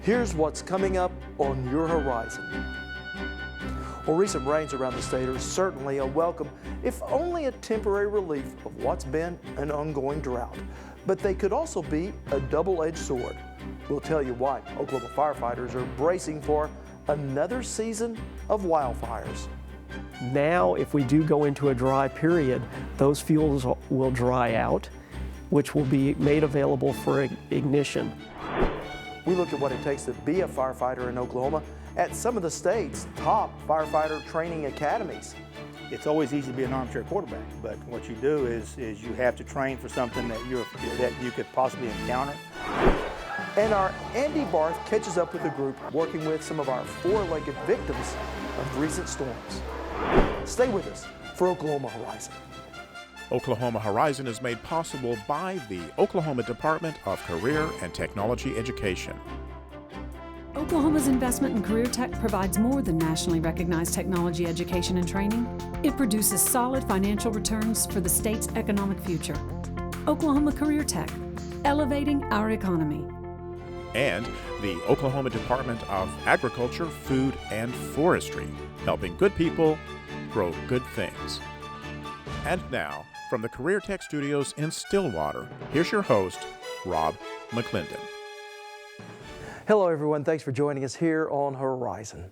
Here's what's coming up on your horizon. Well, recent rains around the state are certainly a welcome, if only a temporary relief of what's been an ongoing drought. But they could also be a double-edged sword. We'll tell you why Oklahoma firefighters are bracing for another season of wildfires. Now, if we do go into a dry period, those fuels will dry out, which will be made available for ignition. We look at what it takes to be a firefighter in Oklahoma at some of the state's top firefighter training academies. It's always easy to be an armchair quarterback, but what you do is you have to train for something that you could possibly encounter. And our Andy Barth catches up with the group working with some of our four-legged victims of recent storms. Stay with us for Oklahoma Horizon. Oklahoma Horizon is made possible by the Oklahoma Department of Career and Technology Education. Oklahoma's investment in career tech provides more than nationally recognized technology education and training. It produces solid financial returns for the state's economic future. Oklahoma Career Tech, elevating our economy. And the Oklahoma Department of Agriculture, Food, and Forestry, helping good people grow good things. And now, from the Career Tech Studios in Stillwater, here's your host, Rob McClendon. Hello everyone, thanks for joining us here on Horizon.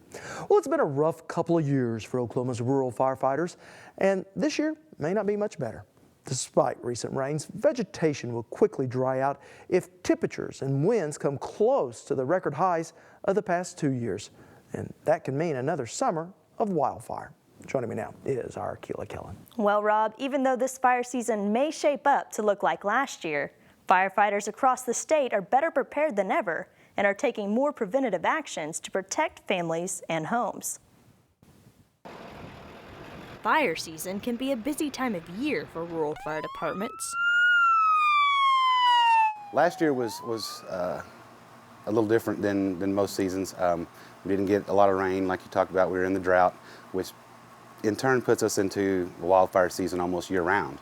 Well, it's been a rough couple of years for Oklahoma's rural firefighters, and this year may not be much better. Despite recent rains, vegetation will quickly dry out if temperatures and winds come close to the record highs of the past 2 years. And that can mean another summer of wildfire. Joining me now is our Keela Kellen. Well, Rob, even though this fire season may shape up to look like last year, firefighters across the state are better prepared than ever and are taking more preventative actions to protect families and homes. Fire season can be a busy time of year for rural fire departments. Last year was a little different than most seasons. We didn't get a lot of rain like you talked about. We were in the drought, which in turn puts us into the wildfire season almost year-round.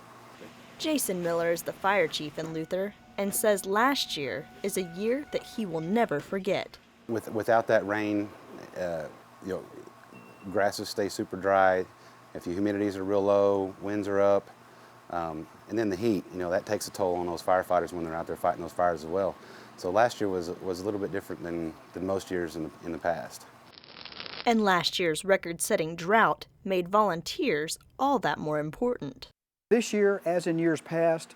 Jason Miller is the fire chief in Luther and says last year is a year that he will never forget. Without that rain, grasses stay super dry. If your humidities are real low, winds are up, and then the heat, that takes a toll on those firefighters when they're out there fighting those fires as well. So last year was a little bit different than most years in the past. And last year's record-setting drought made volunteers all that more important. This year, as in years past,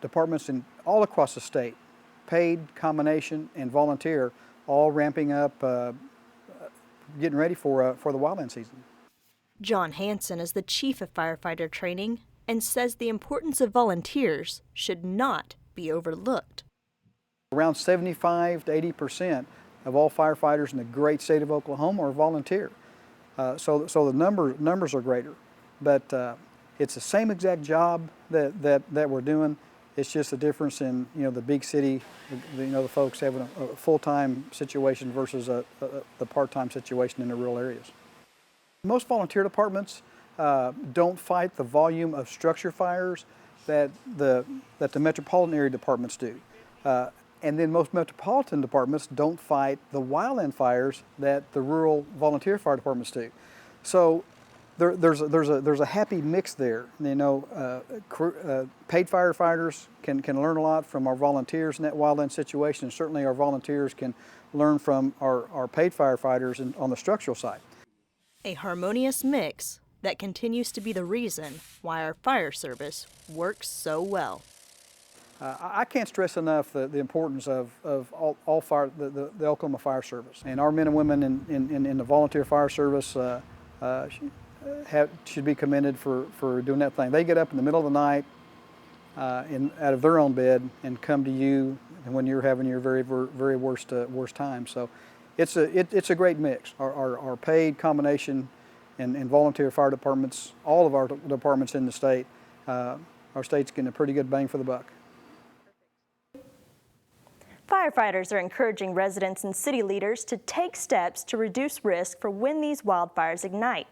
departments all across the state, paid, combination, and volunteer, all ramping up, getting ready for the wildland season. John Hansen is the chief of firefighter training and says the importance of volunteers should not be overlooked. Around 75 to 80% of all firefighters in the great state of Oklahoma are volunteer. So the numbers are greater, but it's the same exact job that we're doing. It's just a difference in the big city, the folks having a full-time situation versus the part-time situation in the rural areas. Most volunteer departments don't fight the volume of structure fires that the metropolitan area departments do. And then most metropolitan departments don't fight the wildland fires that the rural volunteer fire departments do. So there's a happy mix there. Paid firefighters can learn a lot from our volunteers in that wildland situation, and certainly our volunteers can learn from our paid firefighters on the structural side. A harmonious mix that continues to be the reason why our fire service works so well. I can't stress enough the importance of all fire, the Oklahoma Fire Service. And our men and women in the volunteer fire service should be commended for doing that thing. They get up in the middle of the night out of their own bed and come to you when you're having your very worst time. So it's a great mix. Our paid combination and volunteer fire departments, all of our departments in the state, our state's getting a pretty good bang for the buck. Firefighters are encouraging residents and city leaders to take steps to reduce risk for when these wildfires ignite.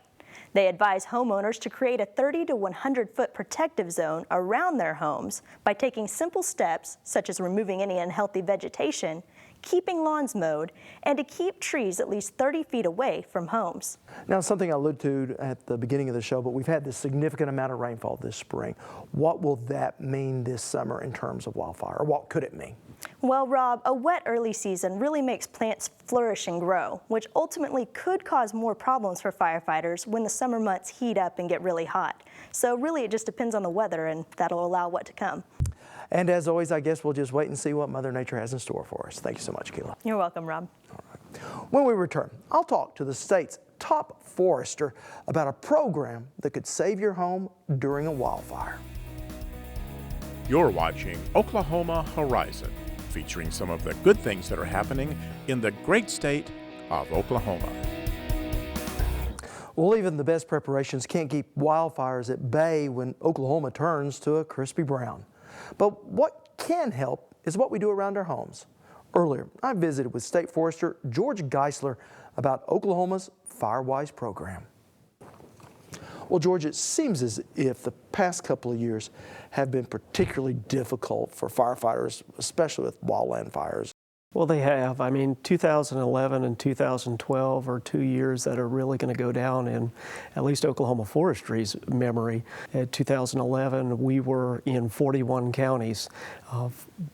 They advise homeowners to create a 30 to 100-foot protective zone around their homes by taking simple steps such as removing any unhealthy vegetation, keeping lawns mowed, and to keep trees at least 30 feet away from homes. Now, something I alluded to at the beginning of the show, but we've had this significant amount of rainfall this spring. What will that mean this summer in terms of wildfire, or what could it mean? Well, Rob, a wet early season really makes plants flourish and grow, which ultimately could cause more problems for firefighters when the summer months heat up and get really hot. So really it just depends on the weather, and that'll allow what to come. And as always, I guess we'll just wait and see what Mother Nature has in store for us. Thank you so much, Keila. You're welcome, Rob. All right. When we return, I'll talk to the state's top forester about a program that could save your home during a wildfire. You're watching Oklahoma Horizon, featuring some of the good things that are happening in the great state of Oklahoma. Well, even the best preparations can't keep wildfires at bay when Oklahoma turns to a crispy brown. But what can help is what we do around our homes. Earlier, I visited with State Forester George Geisler about Oklahoma's FireWise program. Well, George, it seems as if the past couple of years have been particularly difficult for firefighters, especially with wildland fires. Well, they have. I mean, 2011 and 2012 are 2 years that are really going to go down in at least Oklahoma Forestry's memory. In 2011, we were in 41 counties,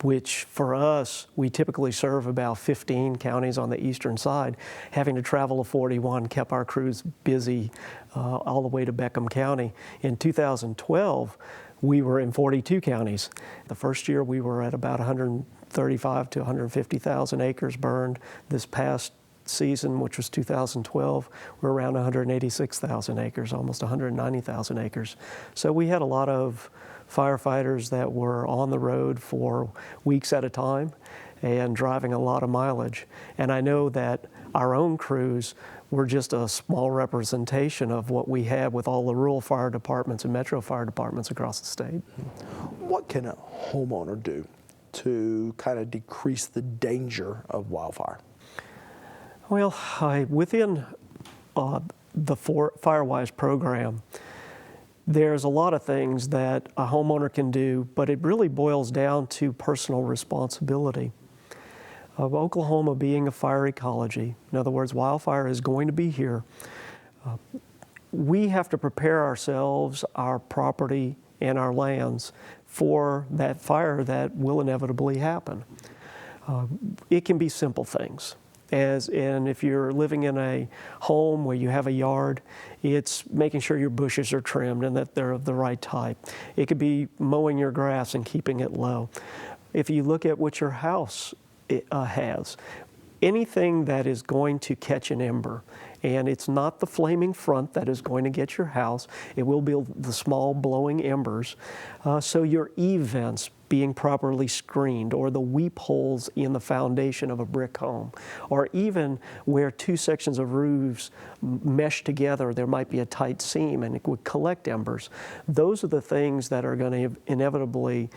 which for us, we typically serve about 15 counties on the eastern side. Having to travel to 41 kept our crews busy all the way to Beckham County. In 2012, we were in 42 counties. The first year we were at about 135 to 150,000 acres burned. This past season, which was 2012, we're around 186,000 acres, almost 190,000 acres. So we had a lot of firefighters that were on the road for weeks at a time and driving a lot of mileage. And I know that our own crews were just a small representation of what we have with all the rural fire departments and metro fire departments across the state. What can a homeowner do to kind of decrease the danger of wildfire? Well, within the FireWise program, there's a lot of things that a homeowner can do, but it really boils down to personal responsibility. Of Oklahoma being a fire ecology, in other words, wildfire is going to be here. We have to prepare ourselves, our property, and our lands for that fire that will inevitably happen. It can be simple things. And if you're living in a home where you have a yard, it's making sure your bushes are trimmed and that they're of the right type. It could be mowing your grass and keeping it low. If you look at what your house has, anything that is going to catch an ember, and it's not the flaming front that is going to get your house, it will be the small blowing embers. So your E-vents being properly screened, or the weep holes in the foundation of a brick home, or even where two sections of roofs mesh together, there might be a tight seam and it would collect embers. Those are the things that are going to inevitably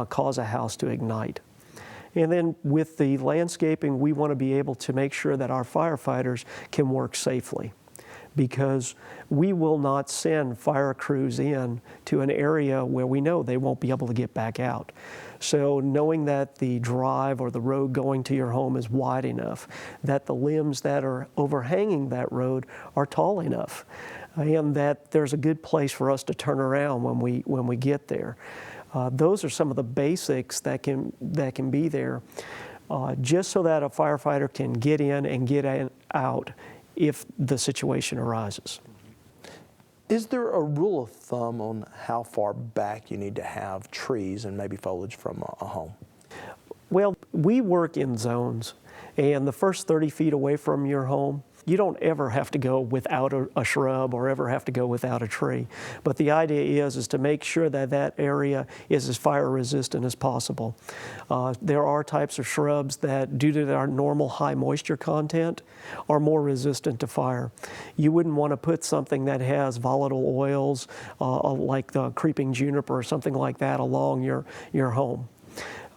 cause a house to ignite. And then with the landscaping, we want to be able to make sure that our firefighters can work safely, because we will not send fire crews in to an area where we know they won't be able to get back out. So knowing that the drive or the road going to your home is wide enough, that the limbs that are overhanging that road are tall enough, and that there's a good place for us to turn around when we get there. Those are some of the basics that can be there, just so that a firefighter can get in and get out if the situation arises. Is there a rule of thumb on how far back you need to have trees and maybe foliage from a home? Well, we work in zones, and the first 30 feet away from your home, you don't ever have to go without a shrub or ever have to go without a tree. But the idea is to make sure that that area is as fire resistant as possible. There are types of shrubs that, due to their normal high moisture content, are more resistant to fire. You wouldn't want to put something that has volatile oils like the creeping juniper or something like that along your home.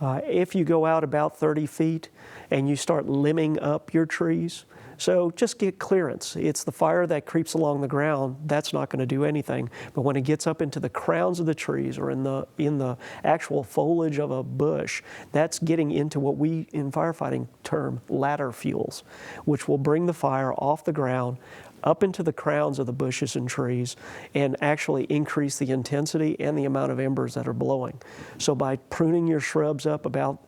If you go out about 30 feet and you start limbing up your trees, So just get clearance. It's the fire that creeps along the ground, that's not going to do anything. But when it gets up into the crowns of the trees or in the actual foliage of a bush, that's getting into what we in firefighting term ladder fuels, which will bring the fire off the ground, up into the crowns of the bushes and trees, and actually increase the intensity and the amount of embers that are blowing. So by pruning your shrubs up about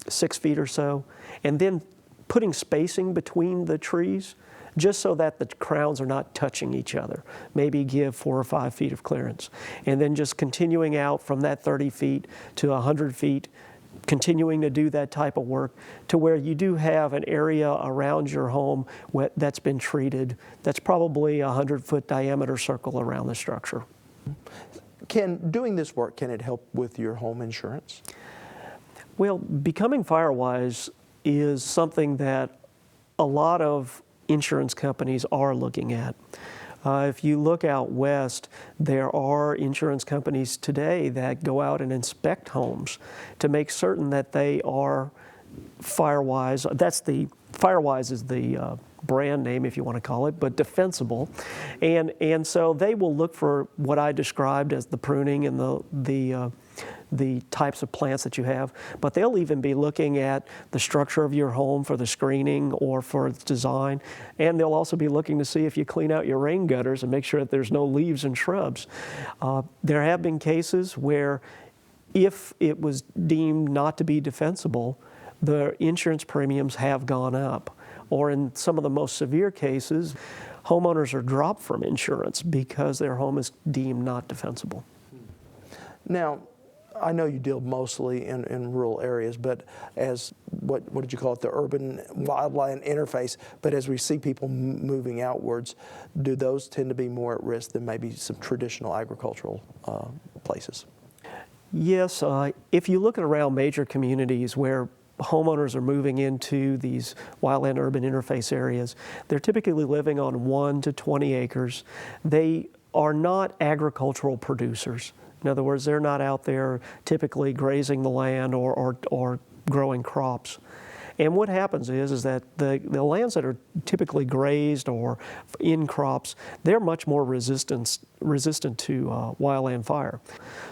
6 feet or so, and then putting spacing between the trees, just so that the crowns are not touching each other. Maybe give 4 or 5 feet of clearance. And then just continuing out from that 30 feet to 100 feet, continuing to do that type of work to where you do have an area around your home that's been treated, that's probably a 100-foot diameter circle around the structure. Doing this work, can it help with your home insurance? Well, becoming FireWise is something that a lot of insurance companies are looking at. If you look out west, there are insurance companies today that go out and inspect homes to make certain that they are FireWise. FireWise is the brand name, if you want to call it, but defensible. And so they will look for what I described as the pruning and the types of plants that you have, but they'll even be looking at the structure of your home for the screening or for its design, and they'll also be looking to see if you clean out your rain gutters and make sure that there's no leaves and shrubs. There have been cases where if it was deemed not to be defensible, the insurance premiums have gone up. Or in some of the most severe cases, homeowners are dropped from insurance because their home is deemed not defensible. Now, I know you deal mostly in rural areas, but as, what did you call it, the urban wildland interface, but as we see people moving outwards, do those tend to be more at risk than maybe some traditional agricultural places? Yes, if you look at around major communities where homeowners are moving into these wildland urban interface areas, they're typically living on 1 to 20 acres. They are not agricultural producers. In other words, they're not out there typically grazing the land or growing crops. And what happens is that the lands that are typically grazed or in crops, they're much more resistant to wildland fire.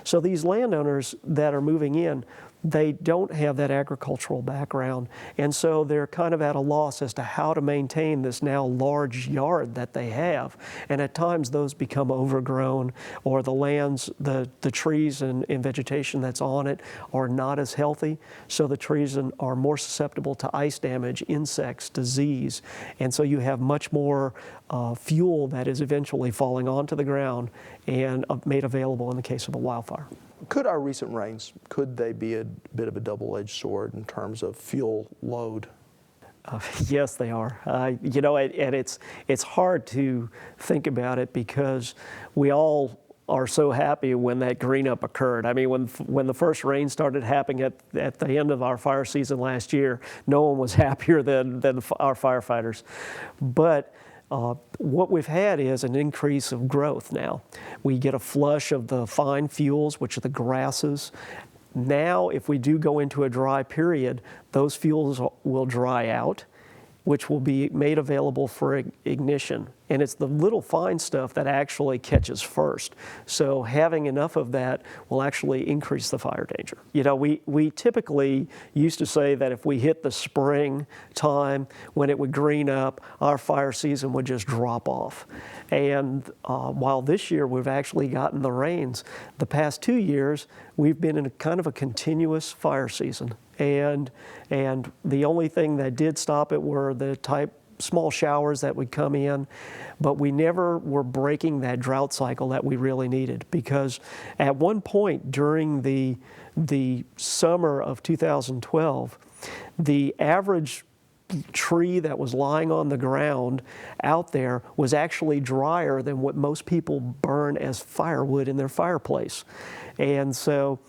So these landowners that are moving in, they don't have that agricultural background, and so they're kind of at a loss as to how to maintain this now large yard that they have. And at times those become overgrown, or the lands, the trees and vegetation that's on it are not as healthy, so the trees are more susceptible to ice damage, insects, disease, and so you have much more fuel that is eventually falling onto the ground and made available in the case of a wildfire. Could our recent rains, could they be a bit of a double-edged sword in terms of fuel load? Yes, they are. You know, and it's hard to think about it because we all are so happy when that green up occurred. I mean, when the first rain started happening at the end of our fire season last year, no one was happier than our firefighters. But what we've had is an increase of growth now. We get a flush of the fine fuels, which are the grasses. Now, if we do go into a dry period, those fuels will dry out, which will be made available for ignition. And it's the little fine stuff that actually catches first. So having enough of that will actually increase the fire danger. You know, we typically used to say that if we hit the spring time when it would green up, our fire season would just drop off. And while this year we've actually gotten the rains, the past 2 years we've been in a kind of a continuous fire season. And the only thing that did stop it were the small showers that would come in, but we never were breaking that drought cycle that we really needed, because at one point during the summer of 2012, the average tree that was lying on the ground out there was actually drier than what most people burn as firewood in their fireplace. And so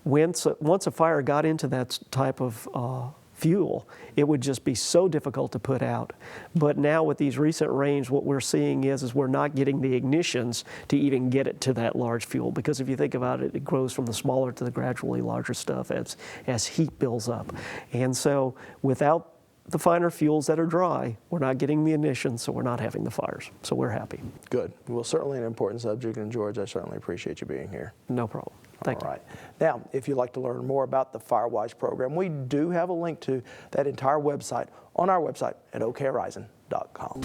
once a fire got into that type of fuel, it would just be so difficult to put out. But now with these recent rains, what we're seeing is we're not getting the ignitions to even get it to that large fuel, because if you think about it, it grows from the smaller to the gradually larger stuff as heat builds up. And so without the finer fuels that are dry. We're not getting the ignition, so we're not having the fires. So we're happy. Good. Well, certainly an important subject, and George, I certainly appreciate you being here. No problem. Thank you. All right. Now, if you'd like to learn more about the FireWise program, we do have a link to that entire website on our website at okhorizon.com.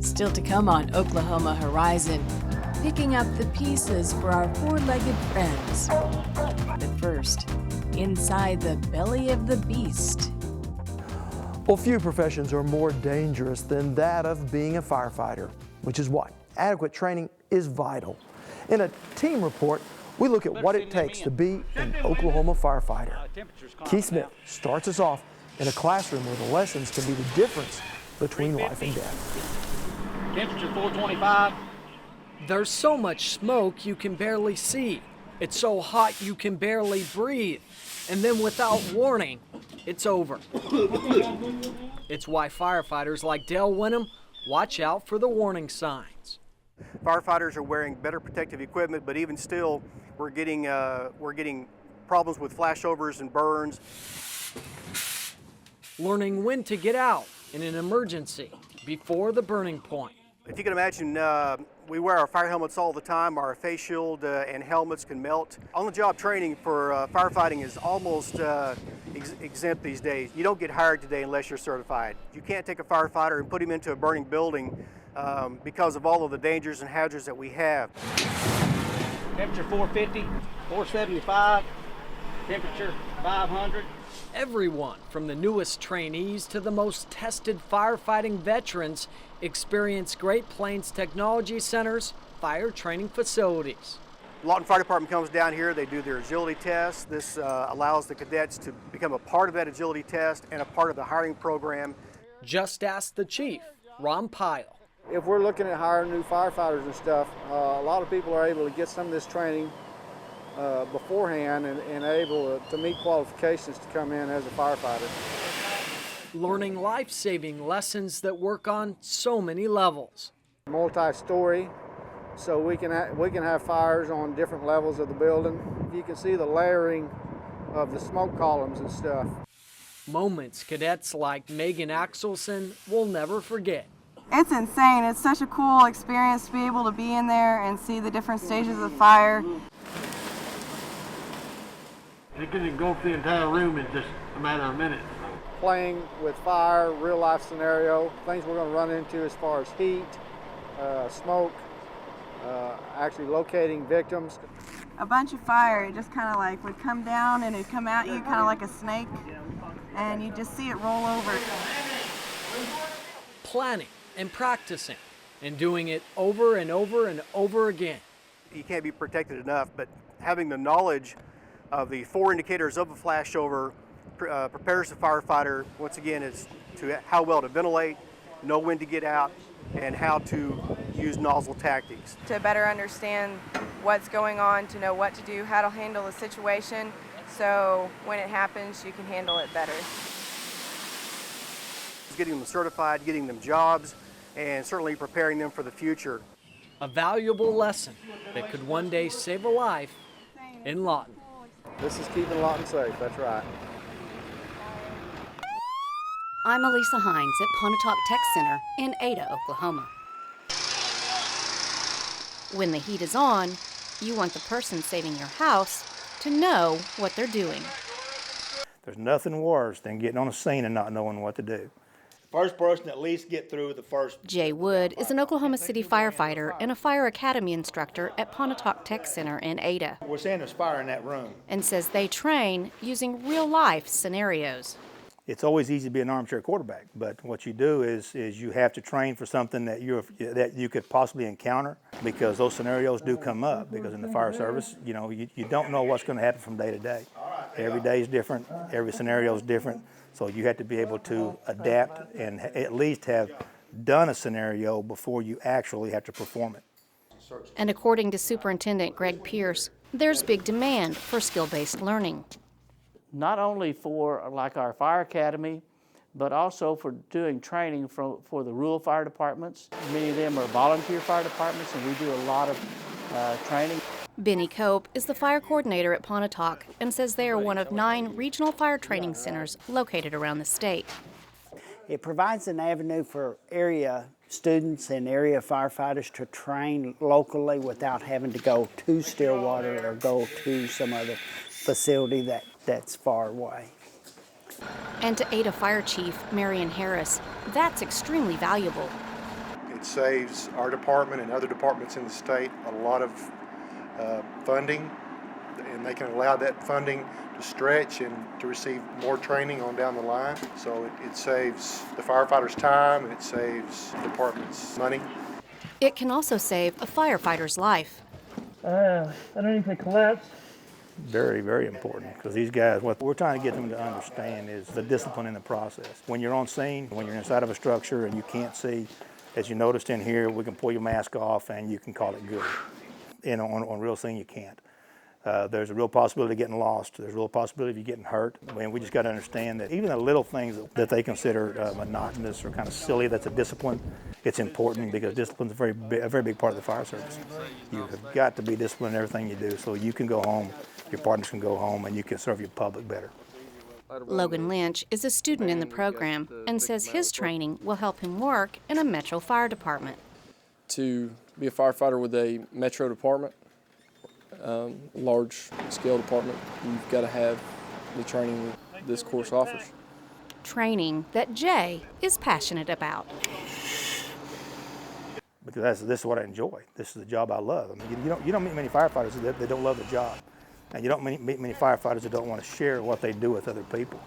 Still to come on Oklahoma Horizon, picking up the pieces for our four-legged friends. But first, inside the belly of the beast. Well, few professions are more dangerous than that of being a firefighter, which is why adequate training is vital. In a team report, we look at what it takes to be an Oklahoma firefighter. Keith Smith starts us off in a classroom where the lessons can be the difference between life and death. Temperature 425. There's so much smoke you can barely see. It's so hot you can barely breathe. And then without warning, it's over. It's why firefighters like Dale Wenham watch out for the warning signs. Firefighters are wearing better protective equipment, but even still, we're getting problems with flashovers and burns. Learning when to get out in an emergency before the burning point. If you can imagine, we wear our fire helmets all the time. Our face shield and helmets can melt. On-the-job training for firefighting is almost exempt these days. You don't get hired today unless you're certified. You can't take a firefighter and put him into a burning building because of all of the dangers and hazards that we have. Temperature 450, 475, temperature 500. Everyone, from the newest trainees to the most tested firefighting veterans, experience Great Plains Technology Center's fire training facilities. Lawton Fire Department comes down here, they do their agility test. This allows the cadets to become a part of that agility test and a part of the hiring program. Just ask the chief, Ron Pyle. If we're looking at hiring new firefighters and stuff, a lot of people are able to get some of this training beforehand and able to meet qualifications to come in as a firefighter. Learning life-saving lessons that work on so many levels. Multi-story, so we can have fires on different levels of the building. You can see the layering of the smoke columns and stuff. Moments cadets like Megan Axelson will never forget. It's insane. It's such a cool experience to be able to be in there and see the different stages of the fire. It can engulf the entire room in just a matter of minutes. Playing with fire, real life scenario, things we're going to run into as far as heat, smoke, actually locating victims. A bunch of fire, it just kind of like would come down and it'd come at you kind of like a snake, and you just see it roll over. Planning and practicing and doing it over and over and over again. You can't be protected enough, but having the knowledge of the four indicators of a flashover prepares the firefighter, once again, is to how well to ventilate, know when to get out, and how to use nozzle tactics. To better understand what's going on, to know what to do, how to handle the situation, so when it happens, you can handle it better. Getting them certified, getting them jobs, and certainly preparing them for the future. A valuable lesson that could one day save a life in Lawton. This is keeping Lawton safe, that's right. I'm Elisa Hines at Pontotoc Tech Center in Ada, Oklahoma. When the heat is on, you want the person saving your house to know what they're doing. There's nothing worse than getting on a scene and not knowing what to do. First person at least get through the first. Jay Wood is an Oklahoma City firefighter and a fire academy instructor at Pontotoc Tech Center in Ada. We're saying there's fire in that room. And says they train using real-life scenarios. It's always easy to be an armchair quarterback, but what you do is you have to train for something that you could possibly encounter, because those scenarios do come up. Because in the fire service, you don't know what's going to happen from day to day. Every day is different. Every scenario is different. So you have to be able to adapt and at least have done a scenario before you actually have to perform it. And according to Superintendent Greg Pierce, there's big demand for skill-based learning. Not only for like our fire academy, but also for doing training for the rural fire departments. Many of them are volunteer fire departments, and we do a lot of training. Benny Cope is the fire coordinator at Pontotoc and says they are one of 9 regional fire training centers located around the state. It provides an avenue for area students and area firefighters to train locally without having to go to Stillwater or go to some other facility that's far away. And to Ada Fire Chief Marion Harris, that's extremely valuable. It saves our department and other departments in the state a lot of funding, and they can allow that funding to stretch and to receive more training on down the line. So it saves the firefighters time, and it saves the department's money. It can also save a firefighter's life. Underneath the collapse. Very, very important, because these guys, what we're trying to get them to understand is the discipline in the process. When you're on scene, when you're inside of a structure and you can't see, as you noticed in here, we can pull your mask off and you can call it good. And on real scene, you can't. There's a real possibility of getting lost. There's a real possibility of you getting hurt. And we just got to understand that even the little things that they consider monotonous or kind of silly, that's a discipline. It's important because discipline's a very big part of the fire service. You have got to be disciplined in everything you do so you can go home, your partners can go home, and you can serve your public better. Logan Lynch is a student in the program and says his training will help him work in a metro fire department. To be a firefighter with a metro department, large scale department, you've got to have the training that this course offers. Training that Jay is passionate about. Because this is what I enjoy. This is the job I love. I mean, you don't meet many firefighters that don't love the job. And you don't meet many firefighters that don't want to share what they do with other people.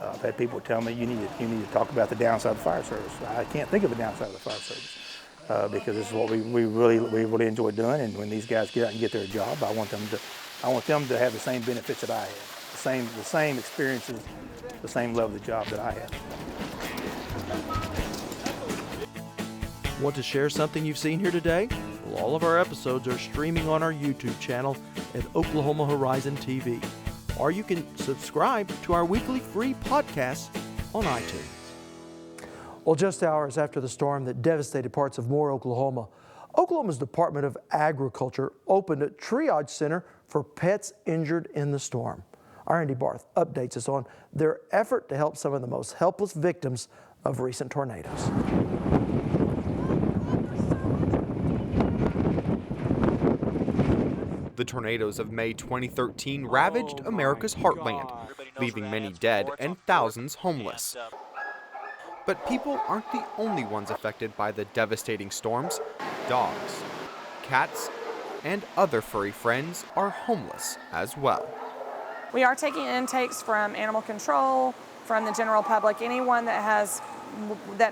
I've had people tell me, you need to talk about the downside of the fire service. I can't think of a downside of the fire service because this is what we really enjoy doing. And when these guys get out and get their job, I want them to have the same benefits that I have, the same experiences, the same love of the job that I have. Want to share something you've seen here today? Well, all of our episodes are streaming on our YouTube channel at Oklahoma Horizon TV, or you can subscribe to our weekly free podcasts on iTunes. Well, just hours after the storm that devastated parts of Moore, Oklahoma, Oklahoma's Department of Agriculture opened a triage center for pets injured in the storm. Our Andy Barth updates us on their effort to help some of the most helpless victims of recent tornadoes. The tornadoes of May 2013 ravaged America's heartland, leaving many dead and thousands homeless. But people aren't the only ones affected by the devastating storms. Dogs, cats, and other furry friends are homeless as well. We are taking intakes from animal control, from the general public. Anyone that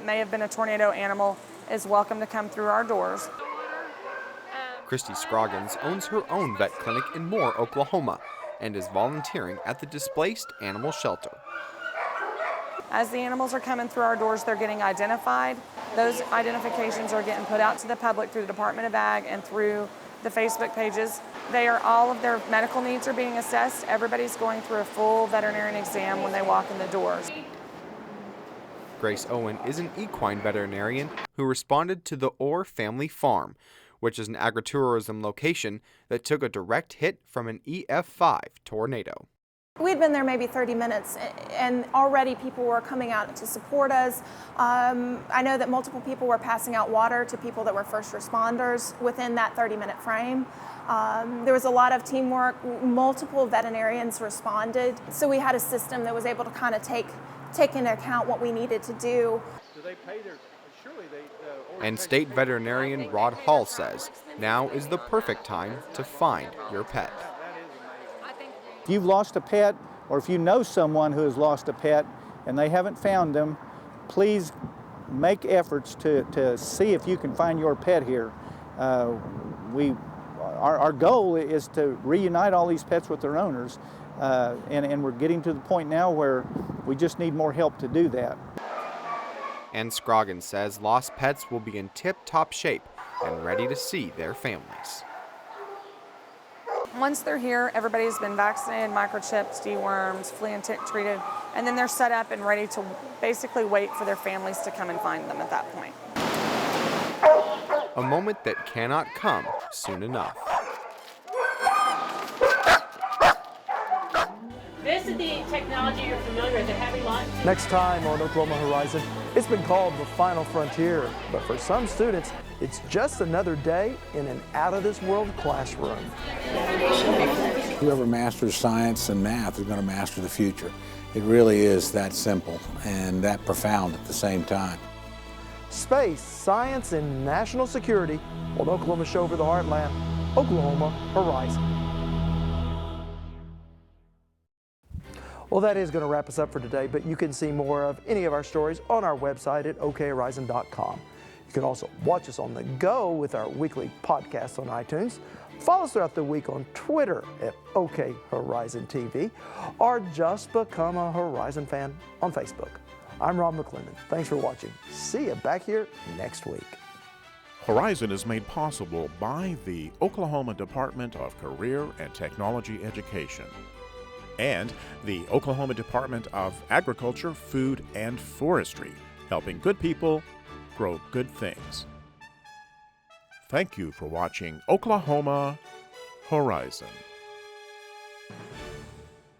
may have been a tornado animal is welcome to come through our doors. Christy Scroggins owns her own vet clinic in Moore, Oklahoma, and is volunteering at the displaced animal shelter. As the animals are coming through our doors, they're getting identified. Those identifications are getting put out to the public through the Department of Ag and through the Facebook pages. All of their medical needs are being assessed. Everybody's going through a full veterinarian exam when they walk in the doors. Grace Owen is an equine veterinarian who responded to the Orr family farm, which is an agritourism location that took a direct hit from an EF5 tornado. We'd been there maybe 30 minutes and already people were coming out to support us. I know that multiple people were passing out water to people that were first responders within that 30-minute frame. There was a lot of teamwork. Multiple veterinarians responded. So we had a system that was able to kind of take into account what we needed to do. And state veterinarian Rod Hall says now is the perfect time to find your pet. If you've lost a pet, or if you know someone who has lost a pet and they haven't found them, please make efforts to see if you can find your pet here. Our goal is to reunite all these pets with their owners, and we're getting to the point now where we just need more help to do that. And Scroggins says lost pets will be in tip-top shape and ready to see their families. Once they're here, everybody's been vaccinated, microchipped, dewormed, flea and tick treated, and then they're set up and ready to basically wait for their families to come and find them at that point. A moment that cannot come soon enough. This is the technology you're familiar with, the heavy launch. Next time on Oklahoma Horizon, it's been called the final frontier, but for some students, it's just another day in an out-of-this-world classroom. Whoever masters science and math is going to master the future. It really is that simple and that profound at the same time. Space, science, and national security on Oklahoma's show for the heartland, Oklahoma Horizon. Well, that is going to wrap us up for today, but you can see more of any of our stories on our website at okhorizon.com. You can also watch us on the go with our weekly podcasts on iTunes. Follow us throughout the week on Twitter at OKHorizonTV, or just become a Horizon fan on Facebook. I'm Rob McClendon. Thanks for watching. See you back here next week. Horizon is made possible by the Oklahoma Department of Career and Technology Education and the Oklahoma Department of Agriculture, Food, and Forestry, helping good people grow good things. Thank you for watching Oklahoma Horizon.